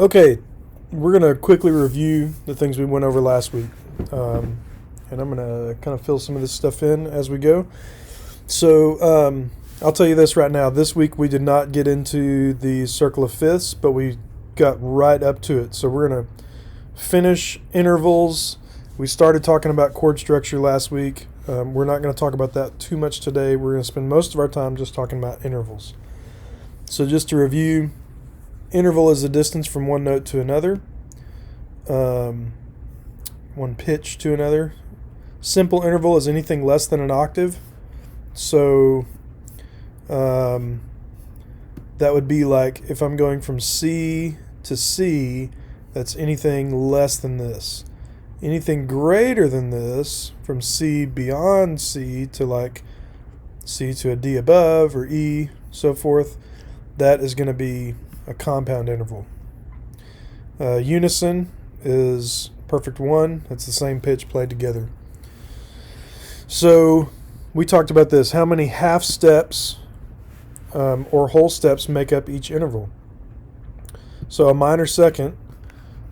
Okay, we're going to quickly review the things we went over last week. And I'm going to kind of fill some of this stuff in as we go. So I'll tell you this right now. This week we did not get into the circle of fifths, but we got right up to it. So we're going to finish intervals. We started talking about chord structure last week. We're not going to talk about that too much today. We're going to spend most of our time just talking about intervals. So just to review, interval is the distance from one note to another, one pitch to another. Simple interval is anything less than an octave. So that would be like if I'm going from C to C, that's anything less than this. Anything greater than this, from C beyond C to like C to a D above or E, so forth, that is going to be a compound interval. Unison is perfect one. It's the same pitch played together. So we talked about this. How many half steps or whole steps make up each interval? So a minor second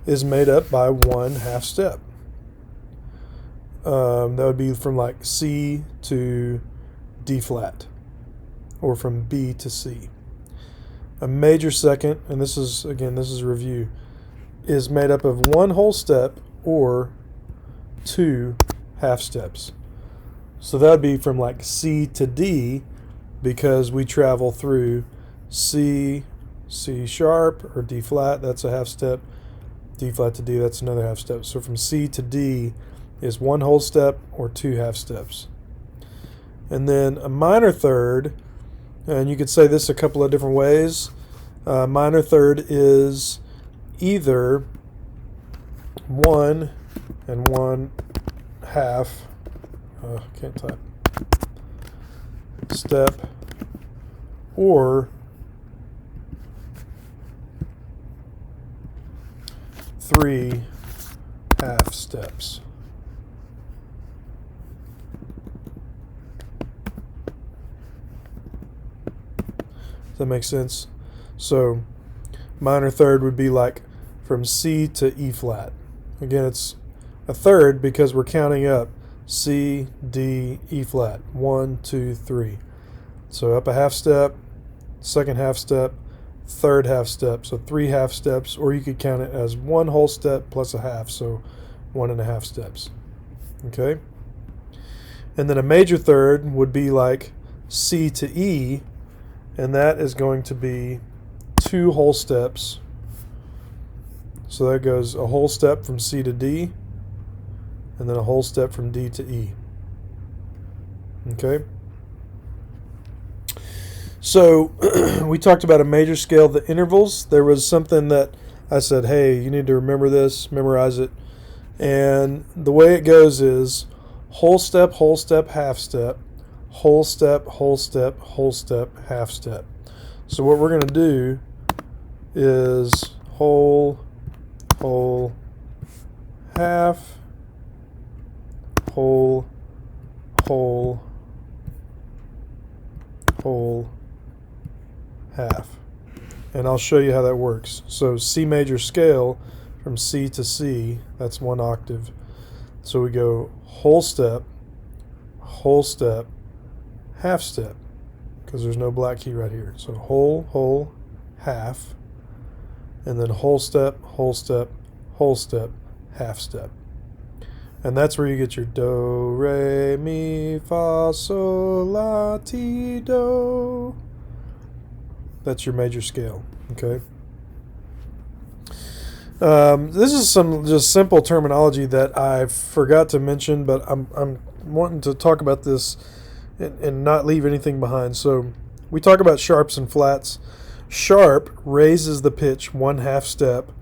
is made up by one half step. That would be from like C to D flat, or from B to C. A major second, and this is a review, is made up of one whole step or two half steps. So that would be from like C to D, because we travel through C, C sharp, or D flat, that's a half step. D flat to D, that's another half step. So from C to D is one whole step or two half steps. And then a minor third, and you could say this a couple of different ways. Minor third is either 1 and 1/2, can't type, step, or 3 half steps. Does that make sense? So minor third would be like from C to E flat. Again, it's a third because we're counting up C, D, E flat. 1, 2, 3. So up a half step, second half step, third half step. So 3 half steps, or you could count it as one whole step plus a half. So 1.5 steps. Okay? And then a major third would be like C to E, and that is going to be 2 whole steps. So that goes a whole step from C to D, and then a whole step from D to E. Okay? So we talked about a major scale, the intervals. There was something that I said, hey, you need to remember this, memorize it. And the way it goes is whole step, half step, whole step, whole step, whole step, half step. So what we're going to do is whole, half, whole, half. And I'll show you how that works. So C major scale, from C to C, that's 1 octave. So we go whole step, half step, because there's no black key right here. So whole, half, and then whole step, half step. And that's where you get your do, re, mi, fa, sol, la, ti, do. That's your major scale, okay? This is some just simple terminology that I forgot to mention, but I'm wanting to talk about this and not leave anything behind. So we talk about sharps and flats. Sharp raises the pitch 1/2 step,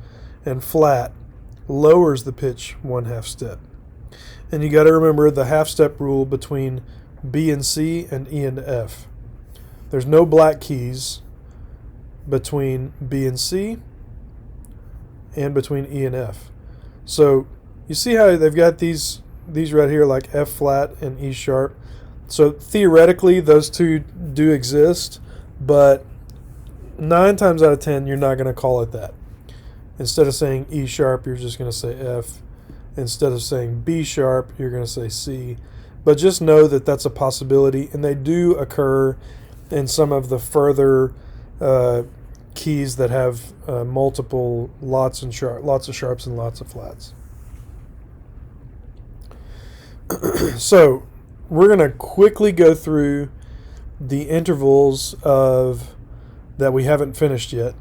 and flat lowers the pitch 1/2 step. And you got to remember the half step rule between B and C and E and F. There's no black keys between B and C and between E and F. So you see how they've got these right here, like F flat and E sharp. So theoretically those two do exist, but 9 times out of 10 you're not going to call it that. Instead of saying E sharp, you're just going to say F. Instead of saying B sharp, you're going to say C. But just know that that's a possibility, and they do occur in some of the further keys that have multiple lots of sharps and lots of flats. So we're going to quickly go through the intervals that we haven't finished yet.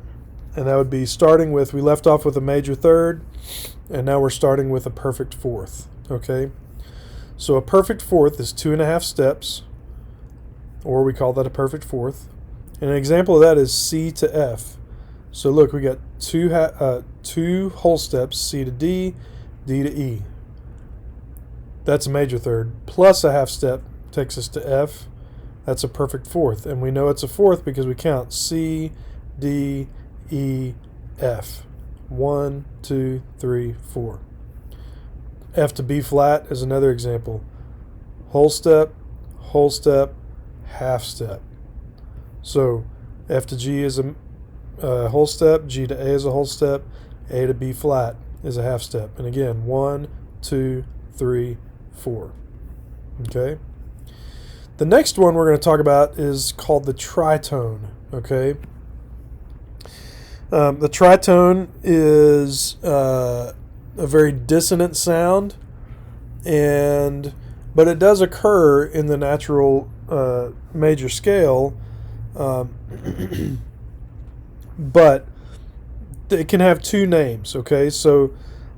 And that would be starting with, we left off with a major third, and now we're starting with a perfect fourth. Okay? So a perfect fourth is 2.5 steps, or we call that a perfect fourth. And an example of that is C to F. So look, we got two whole steps, C to D, D to E. That's a major third. Plus a half step takes us to F. That's a perfect fourth. And we know it's a fourth because we count C, D, E, F. 1, 2, 3, 4. F to B flat is another example. Whole step, half step. So F to G is a whole step, G to A is a whole step, A to B flat is a half step. And again, 1, 2, 3, 4. Okay? The next one we're going to talk about is called the tritone. Okay? The tritone is a very dissonant sound, but it does occur in the natural major scale, but it can have two names. Okay, so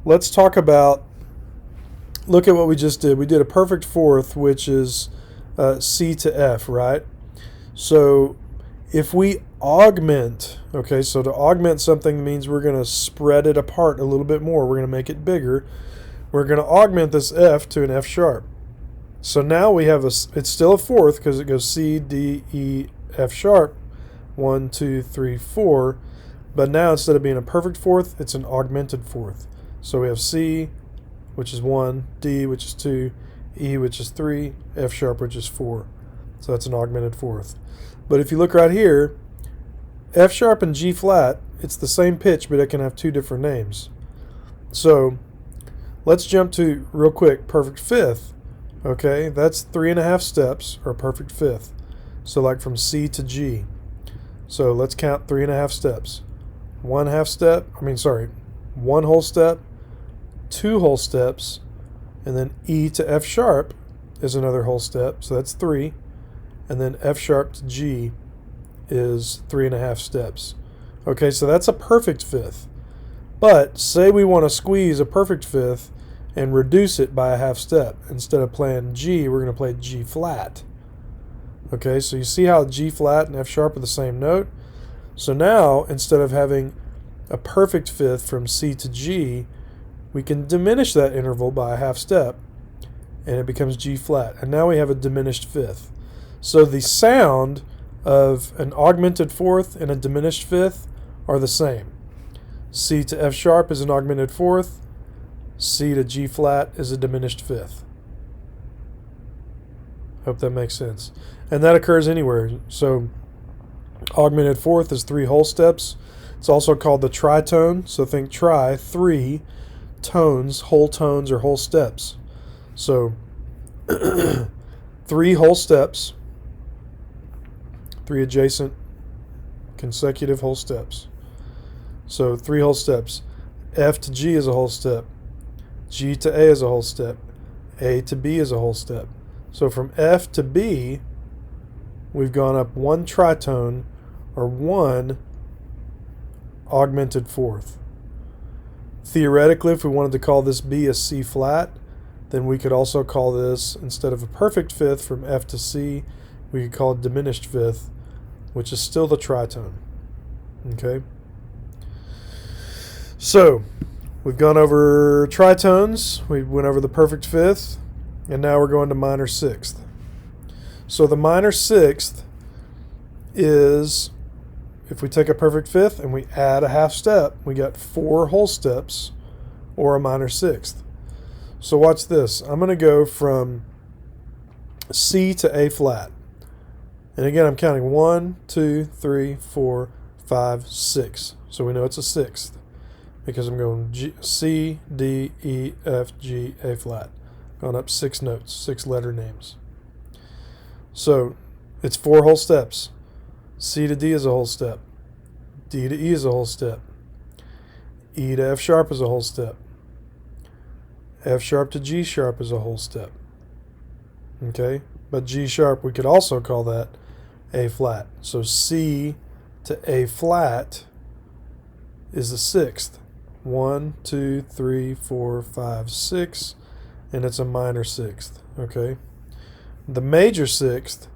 let's talk about. Look at what we just did. We did a perfect fourth, which is C to F, right? So if we augment, okay, so to augment something means we're going to spread it apart a little bit more. We're going to make it bigger. We're going to augment this F to an F sharp. So now we have it's still a fourth because it goes C, D, E, F sharp, 1, 2, 3, 4. But now instead of being a perfect fourth, it's an augmented fourth. So we have C, which is 1, D, which is 2, E, which is 3, F sharp, which is 4. So that's an augmented fourth. But if you look right here, F sharp and G flat, it's the same pitch, but it can have two different names. So let's jump to, real quick, perfect fifth. Okay, that's 3.5 steps, or perfect fifth. So like from C to G. So let's count 3.5 steps. One whole step, 2 whole steps, and then E to F sharp is another whole step, so that's 3. And then F sharp to G is 3.5 steps. Okay, so that's a perfect fifth. But say we want to squeeze a perfect fifth and reduce it by a half step. Instead of playing G, we're going to play G flat. Okay, so you see how G flat and F sharp are the same note? So now, instead of having a perfect fifth from C to G, we can diminish that interval by a half step, and it becomes G flat. And now we have a diminished fifth. So the sound of an augmented fourth and a diminished fifth are the same. C to F sharp is an augmented fourth. C to G flat is a diminished fifth. Hope that makes sense. And that occurs anywhere. So augmented fourth is 3 whole steps. It's also called the tritone. So think tri, 3 tones, whole tones or whole steps. So 3 whole steps, 3 adjacent consecutive whole steps. So 3 whole steps. F to G is a whole step. G to A is a whole step. A to B is a whole step. So from F to B, we've gone up 1 tritone, or 1 augmented fourth. Theoretically, if we wanted to call this B a C flat, then we could also call this, instead of a perfect fifth from F to C, we could call it diminished fifth, which is still the tritone. Okay? So, we've gone over tritones, we went over the perfect fifth, and now we're going to minor sixth. So the minor sixth is, if we take a perfect fifth and we add a half step, we got 4 whole steps, or a minor sixth. So watch this. I'm going to go from C to A flat. And again, I'm counting 1, 2, 3, 4, 5, 6. So we know it's a sixth. because I'm going C, D, E, F, G, A flat. Going up 6 notes, 6 letter names. So it's 4 whole steps. C to D is a whole step. D to E is a whole step. E to F sharp is a whole step. F sharp to G sharp is a whole step. Okay? But G sharp, we could also call that A flat. So C to A flat is the 6th. 1, 2, 3, 4, 5, 6, and it's a minor 6th. Okay? The major 6th,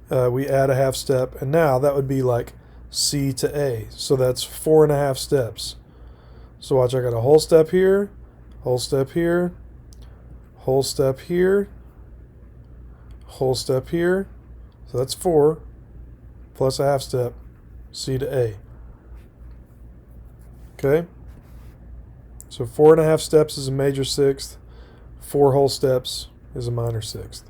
we add a half step, and now that would be like C to A. So that's 4.5 steps. So watch, I got a whole step here, whole step here, whole step here, whole step here. So that's 4 plus a half step, C to A. Okay? So 4.5 steps is a major 6th, 4 whole steps is a minor 6th.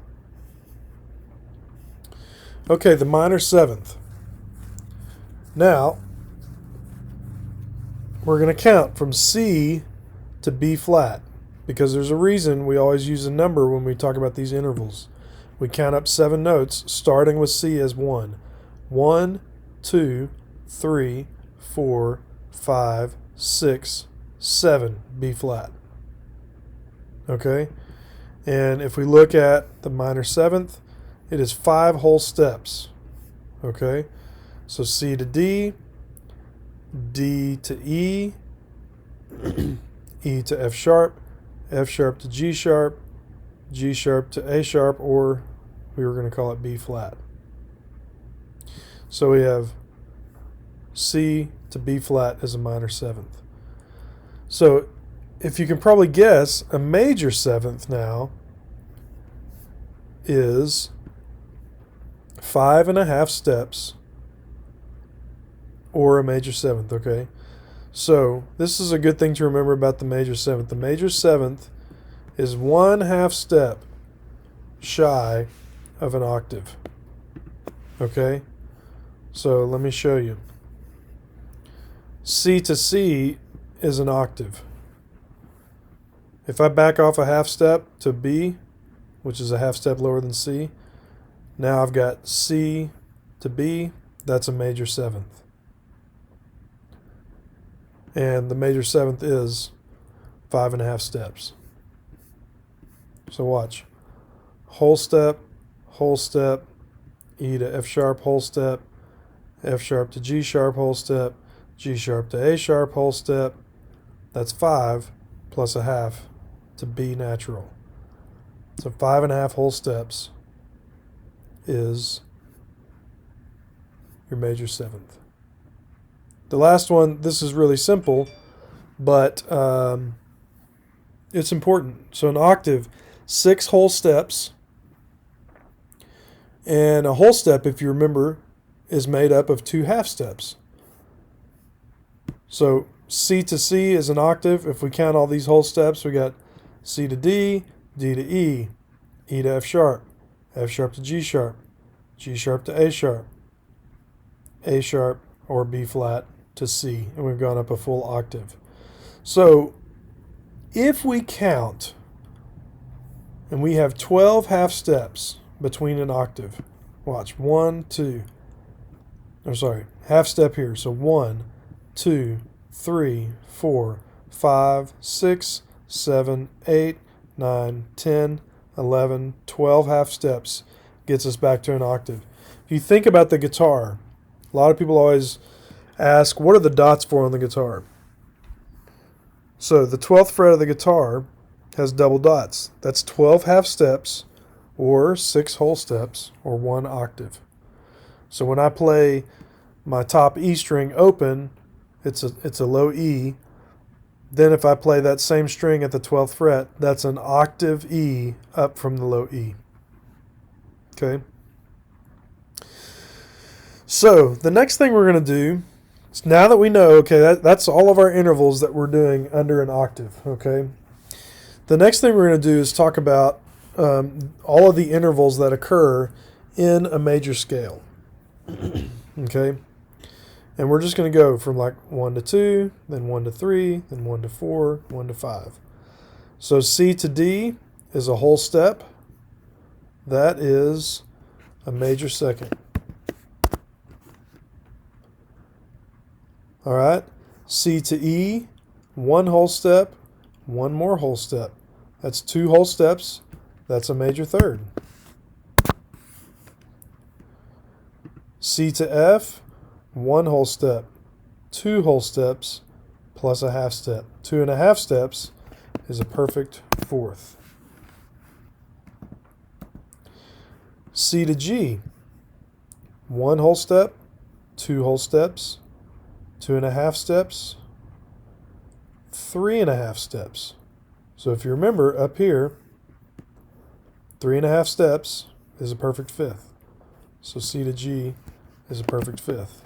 Okay, the minor 7th. Now, we're going to count from C to B flat, because there's a reason we always use a number when we talk about these intervals. We count up 7 notes, starting with C as 1. 1, 2, 3, 4, 5, 6, 7, B flat. Okay? And if we look at the minor 7th, it is 5 whole steps. Okay? So C to D, D to E, E to F sharp to G sharp to A sharp, or we were going to call it B flat. So we have C to B flat as a minor 7th. So if you can probably guess, a major 7th now is 5.5 steps, or a major 7th, okay? So this is a good thing to remember about the major 7th. The major 7th is 1/2 step shy of an octave, okay? So let me show you. C to C is an octave. If I back off a half step to B, which is a half step lower than C, now I've got C to B, that's a major 7th. And the major 7th is 5.5 steps. So watch. Whole step, E to F sharp, whole step, F sharp to G sharp, whole step, G sharp to A sharp, whole step. That's 5 plus a half to B natural. So 5.5 whole steps is your major 7th. The last one, this is really simple, but it's important. So an octave, 6 whole steps, and a whole step, if you remember, is made up of 2 half steps. So C to C is an octave. If we count all these whole steps, we got C to D, D to E, E to F sharp to G sharp to A sharp or B flat to C, and we've gone up a full octave. So if we count, and we have 12 half steps between an octave, watch, 1, 2, half step here, so 1, 2, 3, 4, 5, 6, 7, 8, 9, 10, 11, 12 half steps gets us back to an octave. If you think about the guitar, a lot of people always ask, what are the dots for on the guitar? So the 12th fret of the guitar has double dots. That's 12 half steps, or 6 whole steps, or 1 octave. So when I play my top E string open, it's a low E. Then if I play that same string at the 12th fret, that's an octave E up from the low E. Okay? So the next thing we're going to do, now that we know, okay, that's all of our intervals that we're doing under an octave, okay? The next thing we're going to do is talk about all of the intervals that occur in a major scale, okay? And we're just going to go from like 1 to 2, then 1 to 3, then 1 to 4, 1 to 5. So C to D is a whole step. That is a major second. All right. C to E, one whole step, one more whole step. That's 2 whole steps. That's a major third. C to F, 1 whole step, 2 whole steps, plus a half step. 2.5 steps is a perfect fourth. C to G, 1 whole step, 2 whole steps, 2.5 steps, 3.5 steps. So if you remember up here, 3.5 steps is a perfect fifth. So C to G is a perfect fifth.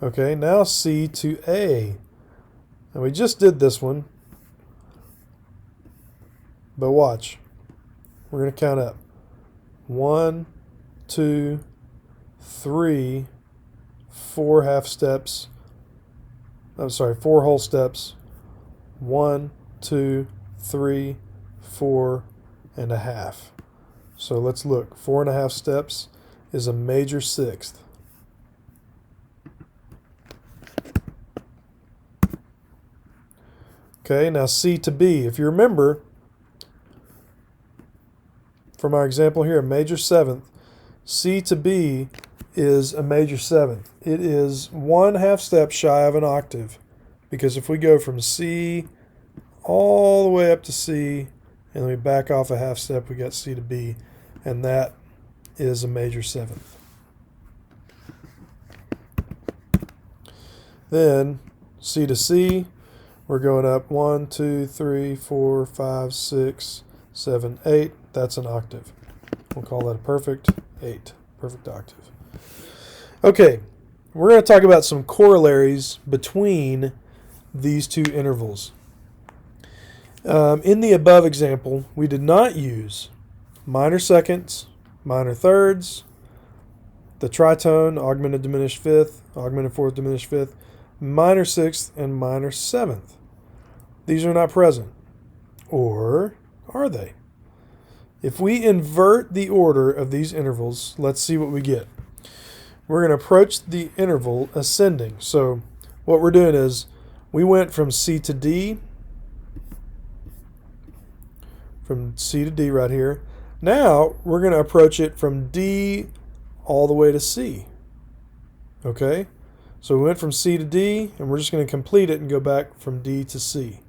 Okay, now C to A. And we just did this one. But watch. We're going to count up. 1, 2, 3, 4 half steps. I'm sorry, 4 whole steps. 1, 2, 3, 4 and a half. So let's look. 4.5 steps is a major sixth. Okay, now C to B. If you remember from our example here, a major seventh, C to B is a major seventh. It is 1/2 step shy of an octave, because if we go from C all the way up to C and then we back off a half step, we got C to B, and that is a major seventh. Then C to C, we're going up 1, 2, 3, 4, 5, 6, 7, 8. That's an octave. We'll call that a perfect 8, perfect octave. Okay, we're going to talk about some corollaries between these two intervals. In the above example, we did not use minor seconds, minor thirds, the tritone, augmented diminished fifth, augmented fourth diminished fifth, minor sixth, and minor seventh. These are not present. Or are they? If we invert the order of these intervals, let's see what we get. We're going to approach the interval ascending. So what we're doing is we went from C to D, right here. Now we're going to approach it from D all the way to C. Okay? So we went from C to D, and we're just going to complete it and go back from D to C.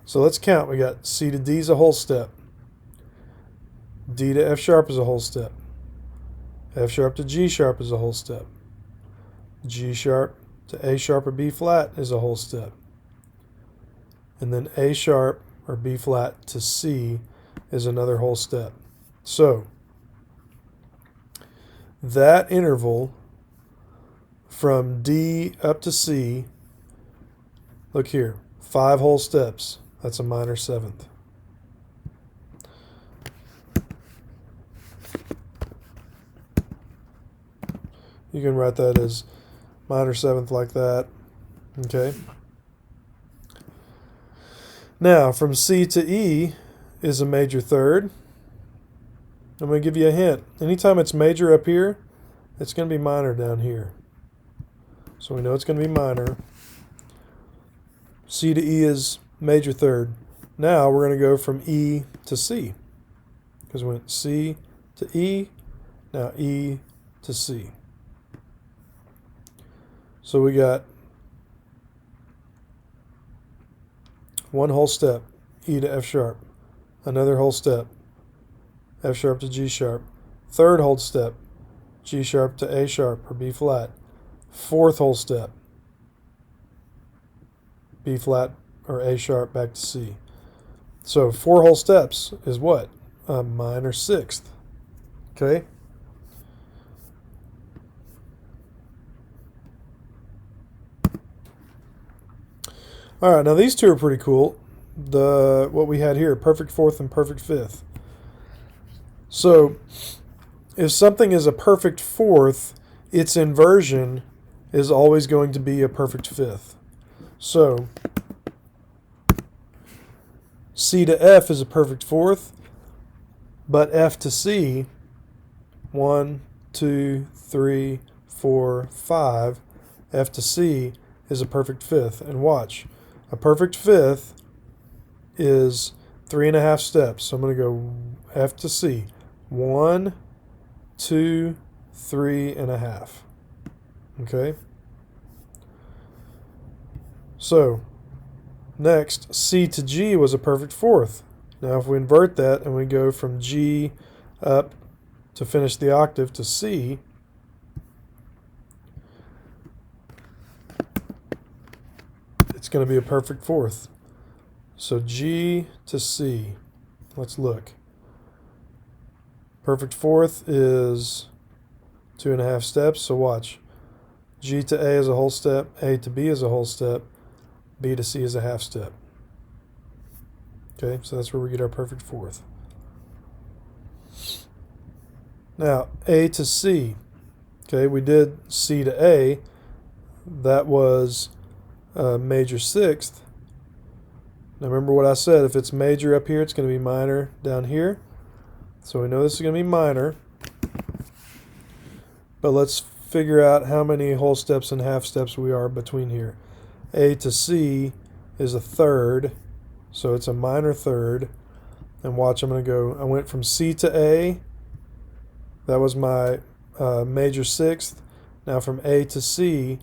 So let's count. We got C to D is a whole step. D to F sharp is a whole step. F sharp to G sharp is a whole step. G sharp to A sharp or B flat is a whole step. And then A sharp or B flat to C is another whole step. So that interval from D up to C, look here, 5 whole steps. That's a minor seventh. You can write that as minor seventh like that. Okay. Now, from C to E is a major third. I'm going to give you a hint. Anytime it's major up here, it's going to be minor down here. So we know it's going to be minor. C to E is major third. Now we're going to go from E to C, because we went C to E, now E to C. So we got 1 whole step, E to F sharp, another whole step, F sharp to G sharp, 3rd whole step, G sharp to A sharp or B flat, 4th whole step, B flat or A sharp back to C. So 4 whole steps is what? A minor sixth. Okay? All right, now these two are pretty cool. What we had here, perfect fourth and perfect fifth. So if something is a perfect fourth, its inversion is always going to be a perfect fifth. So C to F is a perfect fourth, but F to C, 1, 2, 3, 4, 5, F to C is a perfect fifth. And watch, a perfect fifth is 3.5 steps. So I'm going to go F to C, 1, 2, 3.5. Okay? So next, C to G was a perfect fourth. Now if we invert that and we go from G up to finish the octave to C, it's going to be a perfect fourth. So G to C, let's look. Perfect fourth is 2.5 steps, so watch. G to A is a whole step, A to B is a whole step, B to C is a half step. Okay, so that's where we get our perfect fourth. Now, A to C. Okay, we did C to A. That was major sixth. Now remember what I said. If it's major up here, it's going to be minor down here. So we know this is going to be minor. But let's figure out how many whole steps and half steps we are between here. A to C is a third, so it's a minor third. And watch, I'm going to go, I went from C to A. That was my major sixth. Now from A to C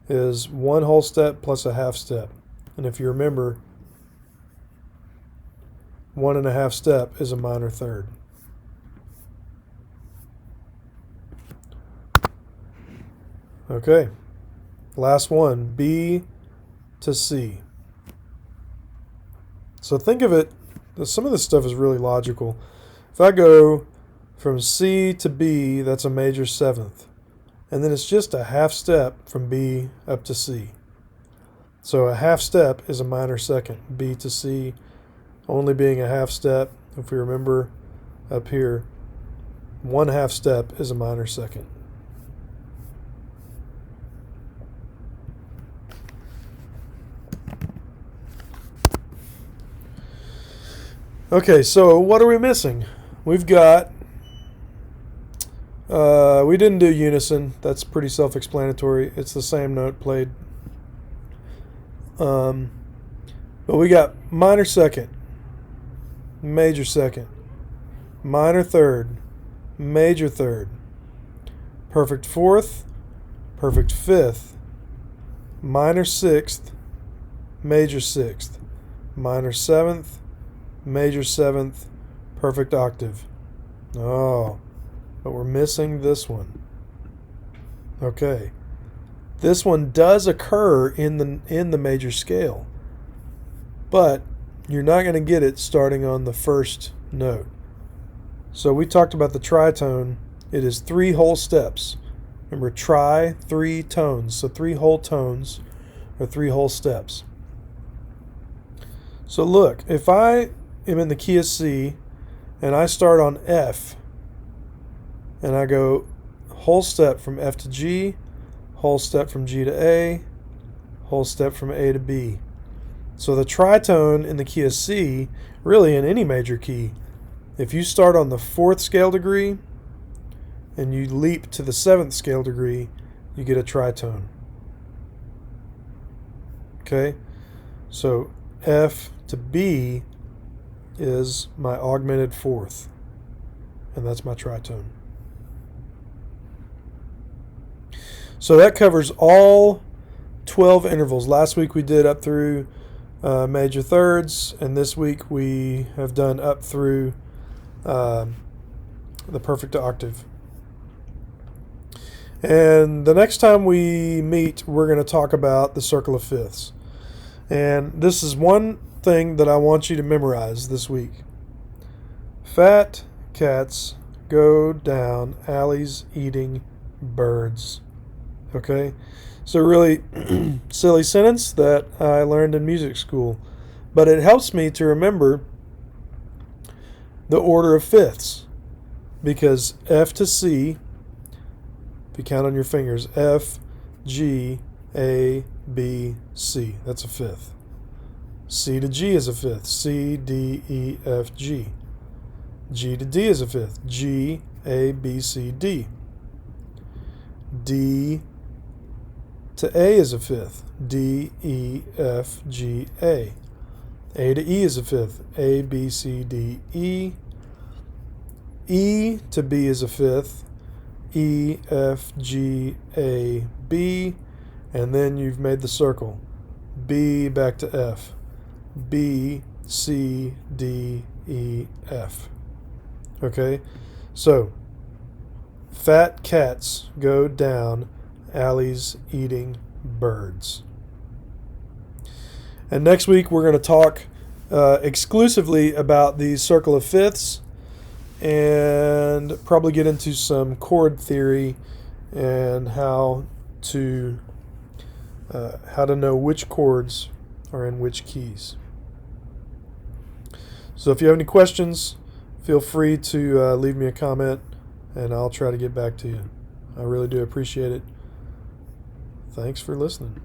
is 1 whole step plus a half step. And if you remember, 1.5 step is a minor third. Okay, last one, B to C. So think of it, some of this stuff is really logical. If I go from C to B, that's a major seventh. And then it's just a half step from B up to C. So a half step is a minor second. B to C only being a half step. If we remember up here, 1/2 step is a minor second. Okay, so what are we missing? We've got, we didn't do unison. That's pretty self-explanatory. It's the same note played. But we got minor second, major second, minor third, major third, perfect fourth, perfect fifth, minor sixth, major sixth, minor seventh, major seventh, perfect octave. Oh, but we're missing this one. Okay. This one does occur in the major scale, but you're not going to get it starting on the first note. So we talked about the tritone. It is 3 whole steps. Remember, tri, 3 tones. So 3 whole tones or 3 whole steps. So look, if I am in the key of C and I start on F and I go whole step from F to G, whole step from G to A, whole step from A to B. So the tritone in the key of C, really in any major key, if you start on the 4th scale degree and you leap to the 7th scale degree, you get a tritone. Okay? So F to B is my augmented 4th, and that's my tritone. So that covers all 12 intervals. Last week we did up through major thirds, and this week we have done up through the perfect octave. And the next time we meet, we're going to talk about the circle of fifths. And this is one thing that I want you to memorize this week. Fat cats go down alleys eating birds. Okay? So really silly sentence that I learned in music school. But it helps me to remember the order of fifths. because F to C, if you count on your fingers, F, G, A, B, C. That's a fifth. C to G is a fifth. C, D, E, F, G. G to D is a fifth. G, A, B, C, D. D to A is a fifth. D, E, F, G, A. A to E is a fifth. A, B, C, D, E. E to B is a fifth. E, F, G, A, B. And then you've made the circle. B back to F. B, C, D, E, F. Okay? So, fat cats go down alleys eating birds. And next week we're going to talk exclusively about the circle of fifths and probably get into some chord theory and how to know which chords are in which keys. So if you have any questions, feel free to leave me a comment and I'll try to get back to you. I really do appreciate it. Thanks for listening.